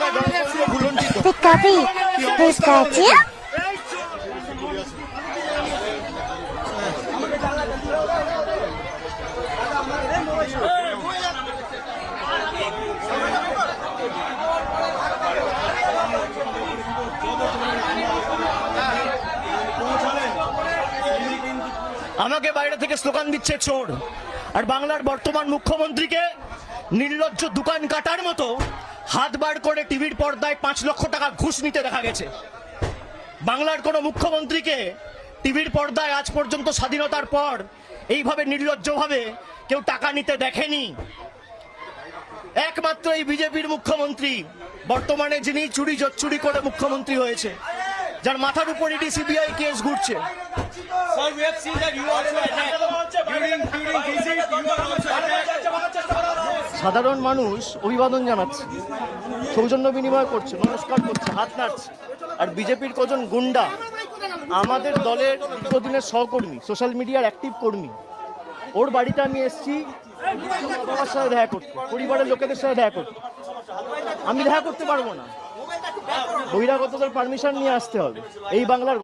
The copy is got you. আমাকে বাইরে থেকে স্লোগান দিচ্ছে চোর, আর বাংলার বর্তমান মুখ্যমন্ত্রীকে নির্লজ্জ দোকান কাটার মতো হাত বার করে টিভির পর্দায় 5 লক্ষ টাকা ঘুষ নিতে দেখা গেছে। বাংলার কোনো মুখ্যমন্ত্রীকে টিভির পর্দায় আজ পর্যন্ত স্বাধীনতার পর এইভাবে নির্লজ্জভাবে কেউ টাকা নিতে দেখেনি। একমাত্র এই বিজেপির মুখ্যমন্ত্রী বর্তমানে, যিনি চুরি করে মুখ্যমন্ত্রী হয়েছে, যার মাথার উপর এটি সিবিআই কেস ঘুরছে। সাধারণ মানুষ অভিবাদন জানাচ্ছে, সৌজন্য বিনিময় করছে, নমস্কার করছে, হাত নাড়ছে। আর বিজেপির কজন গুন্ডা আমাদের দলের দীর্ঘদিনের সহকর্মী, সোশ্যাল মিডিয়ার অ্যাক্টিভ কর্মী, ওর বাড়িতে আমি এসেছি বাবার সাথে দেখা করতে, পরিবারের লোকেদের সাথে দেখা করতে। আমি দেখা করতে পারবো না, বহিরাগতদের পারমিশন নিয়ে আসতে হবে। এই বাংলার